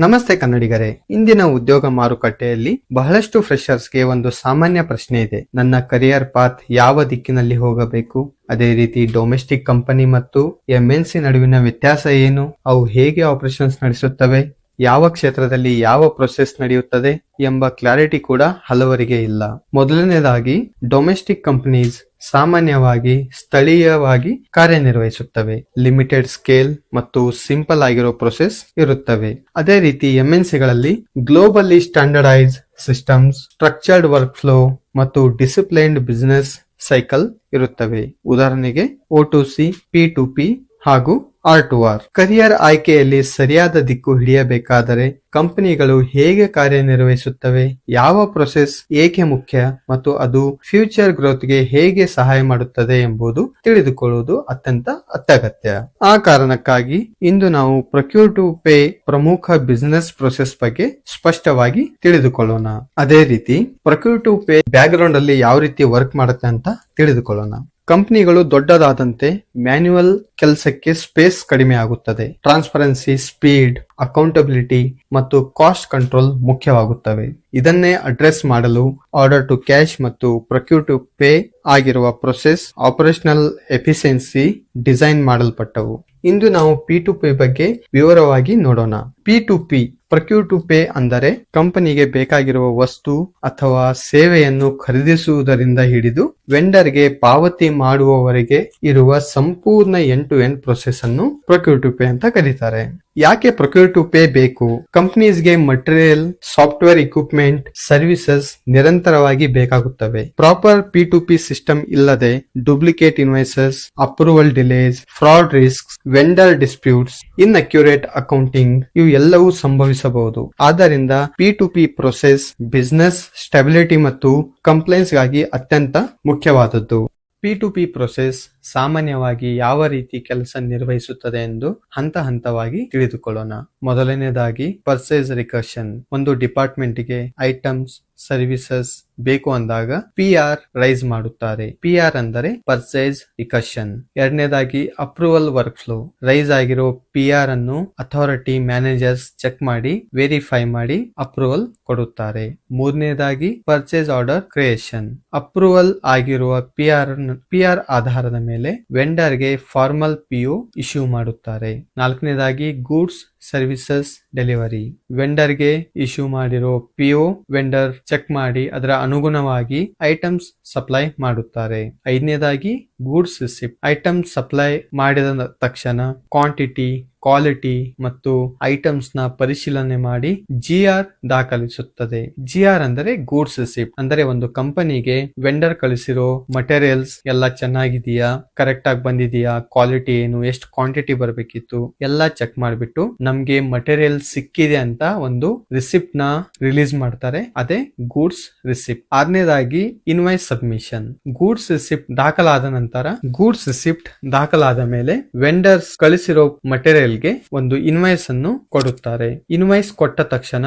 ನಮಸ್ತೆ ಕನ್ನಡಿಗರೇ. ಇಂದಿನ ಉದ್ಯೋಗ ಮಾರುಕಟ್ಟೆಯಲ್ಲಿ ಬಹಳಷ್ಟು ಫ್ರೆಶರ್ಸ್ಗೆ ಒಂದು ಸಾಮಾನ್ಯ ಪ್ರಶ್ನೆ ಇದೆ. ನನ್ನ ಕರಿಯರ್ ಪಾತ್ ಯಾವ ದಿಕ್ಕಿನಲ್ಲಿ ಹೋಗಬೇಕು? ಅದೇ ರೀತಿ ಡೊಮೆಸ್ಟಿಕ್ ಕಂಪನಿ ಮತ್ತು ಎಂಎನ್ಸಿ ನಡುವಿನ ವ್ಯತ್ಯಾಸ ಏನು? ಅವು ಹೇಗೆ ಆಪರೇಷನ್ಸ್ ನಡೆಸುತ್ತವೆ? ಯಾವ ಕ್ಷೇತ್ರದಲ್ಲಿ ಯಾವ ಪ್ರೊಸೆಸ್ ನಡೆಯುತ್ತದೆ ಎಂಬ ಕ್ಲಾರಿಟಿ ಕೂಡ ಹಲವರಿಗೆ ಇಲ್ಲ. ಮೊದಲನೇದಾಗಿ, ಡೊಮೆಸ್ಟಿಕ್ ಕಂಪನೀಸ್ ಸಾಮಾನ್ಯವಾಗಿ ಸ್ಥಳೀಯವಾಗಿ ಕಾರ್ಯನಿರ್ವಹಿಸುತ್ತವೆ. ಲಿಮಿಟೆಡ್ ಸ್ಕೇಲ್ ಮತ್ತು ಸಿಂಪಲ್ ಆಗಿರೋ ಪ್ರೊಸೆಸ್ ಇರುತ್ತವೆ. ಅದೇ ರೀತಿ ಎಂಎನ್ಸಿಗಳಲ್ಲಿ globally standardise systems, structured work flow ಮತ್ತು ಡಿಸಿಪ್ಲೈನ್ಡ್ ಬಿಸಿನೆಸ್ ಸೈಕಲ್ ಇರುತ್ತವೆ. ಉದಾಹರಣೆಗೆ O2C, P2P ಹಾಗೂ R2R. ಕರಿಯರ್ ಆಯ್ಕೆಯಲ್ಲಿ ಸರಿಯಾದ ದಿಕ್ಕು ಹಿಡಿಯಬೇಕಾದರೆ ಕಂಪನಿಗಳು ಹೇಗೆ ಕಾರ್ಯನಿರ್ವಹಿಸುತ್ತವೆ, ಯಾವ ಪ್ರೊಸೆಸ್ ಏಕೆ ಮುಖ್ಯ ಮತ್ತು ಅದು ಫ್ಯೂಚರ್ ಗ್ರೋತ್ಗೆ ಹೇಗೆ ಸಹಾಯ ಮಾಡುತ್ತದೆ ಎಂಬುದು ತಿಳಿದುಕೊಳ್ಳುವುದು ಅತ್ಯಂತ ಅತ್ಯಗತ್ಯ. ಆ ಕಾರಣಕ್ಕಾಗಿ ಇಂದು ನಾವು ಪ್ರೊಕ್ಯೂರ್ ಟು ಪೇ ಪ್ರಮುಖ ಬಿಸಿನೆಸ್ ಪ್ರೊಸೆಸ್ ಬಗ್ಗೆ ಸ್ಪಷ್ಟವಾಗಿ ತಿಳಿದುಕೊಳ್ಳೋಣ. ಅದೇ ರೀತಿ procure to pay background ಅಲ್ಲಿ ಯಾವ ರೀತಿ ವರ್ಕ್ ಮಾಡುತ್ತೆ ಅಂತ ತಿಳಿದುಕೊಳ್ಳೋಣ. ಕಂಪನಿಗಳು ದೊಡ್ಡದಾದಂತೆ ಮ್ಯಾನ್ಯುಯಲ್ ಕೆಲಸಕ್ಕೆ ಸ್ಪೇಸ್ ಕಡಿಮೆ ಆಗುತ್ತದೆ. ಟ್ರಾನ್ಸ್ಪರೆನ್ಸಿ, ಸ್ಪೀಡ್, ಅಕೌಂಟಬಿಲಿಟಿ ಮತ್ತು ಕಾಸ್ಟ್ ಕಂಟ್ರೋಲ್ ಮುಖ್ಯವಾಗುತ್ತವೆ. ಇದನ್ನೇ ಅಡ್ರೆಸ್ ಮಾಡಲು ಆರ್ಡರ್ ಟು ಕ್ಯಾಶ್ ಮತ್ತು ಪ್ರೊಕ್ಯೂರ್ ಟು ಪೇ ಆಗಿರುವ ಪ್ರೊಸೆಸ್ ಆಪರೇಷನಲ್ ಎಫಿಷಿಯನ್ಸಿ ಡಿಸೈನ್ ಮಾಡಲ್ಪಟ್ಟವು. ಇಂದು ನಾವು P2P ಬಗ್ಗೆ ವಿವರವಾಗಿ ನೋಡೋಣ. P2P ಪ್ರೊಕ್ಯೂರ್ ಟು ಪೇ ಅಂದರೆ ಕಂಪನಿಗೆ ಬೇಕಾಗಿರುವ ವಸ್ತು ಅಥವಾ ಸೇವೆಯನ್ನು ಖರೀದಿಸುವುದರಿಂದ ಹಿಡಿದು ವೆಂಡರ್ಗೆ ಪಾವತಿ ಮಾಡುವವರೆಗೆ ಇರುವ ಸಂಪೂರ್ಣ ಎಂಡ್ ಟು ಎಂಡ್ ಪ್ರೊಸೆಸ್ ಅನ್ನು ಪ್ರೊಕ್ಯೂರ್ ಟು ಪೇ ಅಂತ ಕರೀತಾರೆ. ಯಾಕೆ ಪ್ರೊಕ್ಯೂರ್ ಟು ಪೇ ಬೇಕು? ಕಂಪನೀಸ್ಗೆ ಮಟೀರಿಯಲ್, ಸಾಫ್ಟ್ವೇರ್, ಇಕ್ವಿಪ್ಮೆಂಟ್, ಸರ್ವಿಸಸ್ ನಿರಂತರವಾಗಿ ಬೇಕಾಗುತ್ತವೆ. ಪ್ರಾಪರ್ P2P ಸಿಸ್ಟಮ್ ಇಲ್ಲದೆ duplicate invoices, approval delays, fraud risks, vendor disputes, inaccurate accounting ಇವು ಎಲ್ಲವೂ ಸಂಭವಿಸಬಹುದು. ಆದ್ದರಿಂದ P2P ಪ್ರೊಸೆಸ್ ಬಿಸಿನೆಸ್ ಸ್ಟೆಬಿಲಿಟಿ ಮತ್ತು ಕಂಪ್ಲೈನ್ಸ್ ಗಾಗಿ ಅತ್ಯಂತ ಮುಖ್ಯವಾದದ್ದು. P2P ಪ್ರೊಸೆಸ್ ಸಾಮಾನ್ಯವಾಗಿ ಯಾವ ರೀತಿ ಕೆಲಸ ನಿರ್ವಹಿಸುತ್ತದೆ ಎಂದು ಹಂತ ಹಂತವಾಗಿ ತಿಳಿದುಕೊಳ್ಳೋಣ. ಮೊದಲನೇದಾಗಿ ಪರ್ಚೇಸ್ ರಿಕರ್ಷನ್. ಒಂದು ಡಿಪಾರ್ಟ್ಮೆಂಟ್ಗೆ ಐಟಮ್ಸ್, ಸರ್ವಿಸಸ್ ಬೇಕು ಅಂದಾಗ PR ರೈಸ್ ಮಾಡುತ್ತಾರೆ. PR ಅಂದರೆ ಪರ್ಚೇಸ್ ರಿಕರ್ಷನ್. ಎರಡನೇದಾಗಿ ಅಪ್ರೂವಲ್ ವರ್ಕ್ ಫ್ಲೋ. ರೈಸ್ ಆಗಿರೋ PR ಅನ್ನು ಅಥಾರಿಟಿ ಮ್ಯಾನೇಜರ್ಸ್ ಚೆಕ್ ಮಾಡಿ ವೆರಿಫೈ ಮಾಡಿ ಅಪ್ರೂವಲ್ ಕೊಡುತ್ತಾರೆ. ಮೂರನೇದಾಗಿ ಪರ್ಚೇಸ್ ಆರ್ಡರ್ ಕ್ರಿಯೇಷನ್. ಅಪ್ರೂವಲ್ ಆಗಿರುವ PR ಆಧಾರದ ಮೇಲೆ ವೆಂಡರ್ ಗೆ ಫಾರ್ಮಲ್ PO ಇಶ್ಯೂ ಮಾಡುತ್ತಾರೆ. ನಾಲ್ಕನೇದಾಗಿ ಗೂಡ್ಸ್ ಸರ್ವಿಸಸ್ ಡೆಲಿವರಿ. ವೆಂಡರ್ ಗೆ ಇಶ್ಯೂ ಮಾಡಿರೋ PO ವೆಂಡರ್ ಚೆಕ್ ಮಾಡಿ ಅದರ ಅನುಗುಣವಾಗಿ ಐಟಮ್ಸ್ ಸಪ್ಲೈ ಮಾಡುತ್ತಾರೆ. ಐದನೇದಾಗಿ ಗೂಡ್ಸ್ ರಿಸಿಪ್ಟ್. ಐಟಮ್ಸ್ ಸಪ್ಲೈ ಮಾಡಿದ ತಕ್ಷಣ ಕ್ವಾಂಟಿಟಿ, ಕ್ವಾಲಿಟಿ ಮತ್ತು ಐಟಮ್ಸ್ ನ ಪರಿಶೀಲನೆ ಮಾಡಿ GR ದಾಖಲಿಸುತ್ತದೆ. GR ಅಂದರೆ ಗೂಡ್ಸ್ ರಿಸಿಪ್ಟ್. ಅಂದರೆ ಒಂದು ಕಂಪನಿಗೆ ವೆಂಡರ್ ಕಳಿಸಿರೋ ಮಟೀರಿಯಲ್ಸ್ ಎಲ್ಲ ಚೆನ್ನಾಗಿದೆಯಾ, ಕರೆಕ್ಟ್ ಆಗಿ ಬಂದಿದೆಯಾ, ಕ್ವಾಲಿಟಿ ಏನು, ಎಷ್ಟು ಕ್ವಾಂಟಿಟಿ ಬರಬೇಕಿತ್ತು ಎಲ್ಲ ಚೆಕ್ ಮಾಡಿಬಿಟ್ಟು ನಮ್ಗೆ ಮಟೀರಿಯಲ್ ಸಿಕ್ಕಿದೆ ಅಂತ ಒಂದು ರಿಸಿಪ್ಟ್ ನ ರಿಲೀಸ್ ಮಾಡ್ತಾರೆ. ಅದೇ ಗೂಡ್ಸ್ ರಿಸಿಪ್ಟ್. ಆರನೇದಾಗಿ ಇನ್ವಾಯ್ಸ್ ಸಬ್ಮಿಷನ್. ಗೂಡ್ಸ್ ರಿಸಿಪ್ಟ್ ದಾಖಲಾದ ನಂತರ ಗೂಡ್ಸ್ ರಿಸಿಪ್ಟ್ ದಾಖಲಾದ ಮೇಲೆ ವೆಂಡರ್ಸ್ ಕಳಿಸಿರೋ ಮಟೀರಿಯಲ್ ಗೆ ಒಂದು ಇನ್ವಾಯ್ಸ್ ಅನ್ನು ಕೊಡುತ್ತಾರೆ. ಇನ್ವಾಯ್ಸ್ ಕೊಟ್ಟ ತಕ್ಷಣ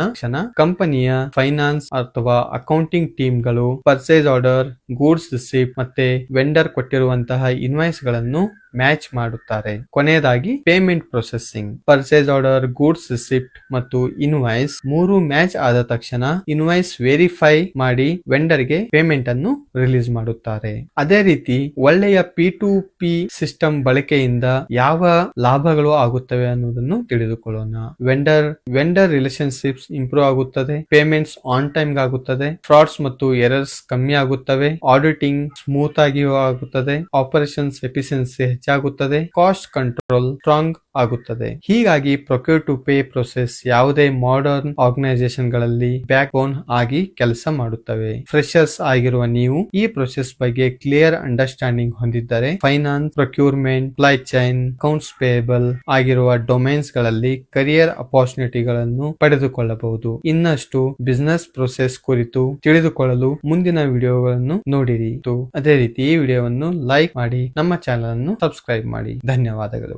ಕಂಪನಿಯ ಫೈನಾನ್ಸ್ ಅಥವಾ ಅಕೌಂಟಿಂಗ್ ಟೀಮ್ ಗಳು ಪರ್ಚೇಸ್ ಆರ್ಡರ್, ಗೂಡ್ಸ್ ರಿಸಿಪ್ಟ್ ಮತ್ತೆ ವೆಂಡರ್ ಕೊಟ್ಟಿರುವಂತಹ ಇನ್ವಾಯ್ಸ್ ಗಳನ್ನು ಮ್ಯಾಚ್ ಮಾಡುತ್ತಾರೆ. ಕೊನೆಯದಾಗಿ payment processing. Purchase order, goods receipt ಮತ್ತು ಇನ್ವಾಯ್ಸ್ ಮೂರು ಮ್ಯಾಚ್ ಆದ ತಕ್ಷಣ ಇನ್ವಾಯ್ಸ್ ವೆರಿಫೈ ಮಾಡಿ ವೆಂಡರ್ ಗೆ ಪೇಮೆಂಟ್ ಅನ್ನು ರಿಲೀಸ್ ಮಾಡುತ್ತಾರೆ. ಅದೇ ರೀತಿ ಒಳ್ಳೆಯ P2P ಸಿಸ್ಟಮ್ ಬಳಕೆಯಿಂದ ಯಾವ ಲಾಭಗಳು ಆಗುತ್ತವೆ ಅನ್ನೋದನ್ನು ತಿಳಿದುಕೊಳ್ಳೋಣ. ವೆಂಡರ್ ರಿಲೇಶನ್ಶಿಪ್ಸ್ ಇಂಪ್ರೂವ್ ಆಗುತ್ತದೆ. ಪೇಮೆಂಟ್ಸ್ ಆನ್ ಟೈಮ್ ಆಗುತ್ತದೆ. ಫ್ರಾಡ್ಸ್ ಮತ್ತು ಎರರ್ಸ್ ಕಮ್ಮಿ ಆಗುತ್ತವೆ. ಆಡಿಟಿಂಗ್ ಸ್ಮೂತ್ ಆಗಿ ಆಗುತ್ತದೆ. ಆಪರೇಷನ್ಸ್ ಎಫಿಷಿಯನ್ಸಿ ಹೆಚ್ಚಾಗುತ್ತದೆ. ಕಾಸ್ಟ್ ಕಂಟ್ರೋಲ್ ಸ್ಟ್ರಾಂಗ್ ಆಗುತ್ತದೆ. ಹೀಗಾಗಿ ಪ್ರೊಕ್ಯೂರ್ ಟು ಪೇ ಪ್ರೊಸೆಸ್ ಯಾವುದೇ ಮಾಡರ್ನ್ ಆರ್ಗನೈಸೇಷನ್ ಗಳಲ್ಲಿ ಬ್ಯಾಕ್ ಬೋನ್ ಆಗಿ ಕೆಲಸ ಮಾಡುತ್ತವೆ. ಫ್ರೆಶರ್ಸ್ ಆಗಿರುವ ನೀವು ಈ ಪ್ರೊಸೆಸ್ ಬಗ್ಗೆ ಕ್ಲಿಯರ್ ಅಂಡರ್ಸ್ಟ್ಯಾಂಡಿಂಗ್ ಹೊಂದಿದ್ದರೆ finance, procurement, supply chain, accounts payable ಆಗಿರುವ ಡೊಮೈನ್ಸ್ ಗಳಲ್ಲಿ ಕರಿಯರ್ ಅಪಾರ್ಚುನಿಟಿಗಳನ್ನು ಪಡೆದುಕೊಳ್ಳಬಹುದು. ಇನ್ನಷ್ಟು ಬಿಸಿನೆಸ್ ಪ್ರೊಸೆಸ್ ಕುರಿತು ತಿಳಿದುಕೊಳ್ಳಲು ಮುಂದಿನ ವಿಡಿಯೋಗಳನ್ನು ನೋಡಿರಿ. ಅದೇ ರೀತಿ ಈ ವಿಡಿಯೋವನ್ನು ಲೈಕ್ ಮಾಡಿ ನಮ್ಮ ಚಾನೆಲ್ ಅನ್ನು ಸಬ್ಸ್ಕ್ರೈಬ್ ಮಾಡಿ. ಧನ್ಯವಾದಗಳು.